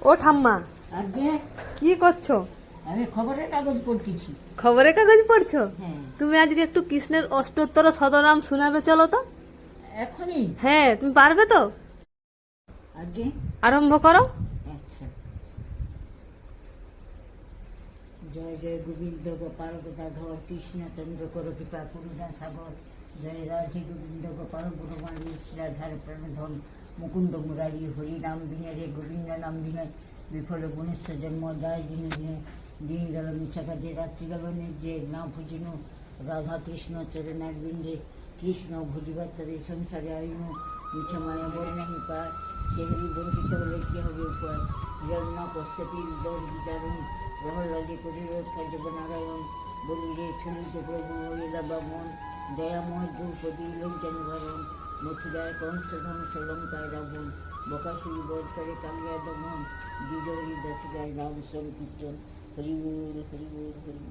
ও ঠাম্মা, আজকে কি করছো? আমি খবরের কাগজ পড়তেছি। খবরের কাগজ পড়ছো? হ্যাঁ। তুমি আজকে একটু কৃষ্ণের অষ্টোত্তর শতনাম শোনাবে, চলো তো। এখনই? হ্যাঁ, তুমি পারবে তো? আজকে আরম্ভ করো। আচ্ছা। জয় জয় গোবিন্দ গোপাল গদাধর কৃষ্ণচন্দ্র কর কৃপা করুণা সাগর, জয় রাধে গোবিন্দ গোপাল গুরুমালী শ্রীরাধার প্রাণধন মুকুন্দ মুরারি হরি নাম দিনে রে গোবিন্দ নাম দিনে বিফল মনুষ্য জন্ম যায় দিনে দিনে, দিন গেল মিছা কাজে রাত্রি গেল নির্জে না ভুজিনু রাধা কৃষ্ণ চরণার বিন্দে, কৃষ্ণ ভুজিবার তরে সংসারে আইনু মিছা মায়া বই নাহি পায়, সেগুলি বঞ্চিত হলে কি হবে উপায়, জন্ম পশ্চাতি দর বিচারণ প্রহ্লাদে করিল কার্যব নারায়ণ, বলিলে ছলিত প্রভু হইলা বামন, দয়াময় দ্রৌপদী লোকজন ভরণ, মথুরায় কংস ধ্বংস লঙ্কায় রাবণ, বকাসুরি বধ করে কালিয়া দমন, বিজয়ী দশরায় রাম সংকীর্তন, হরি বল হরি বল হরি বল।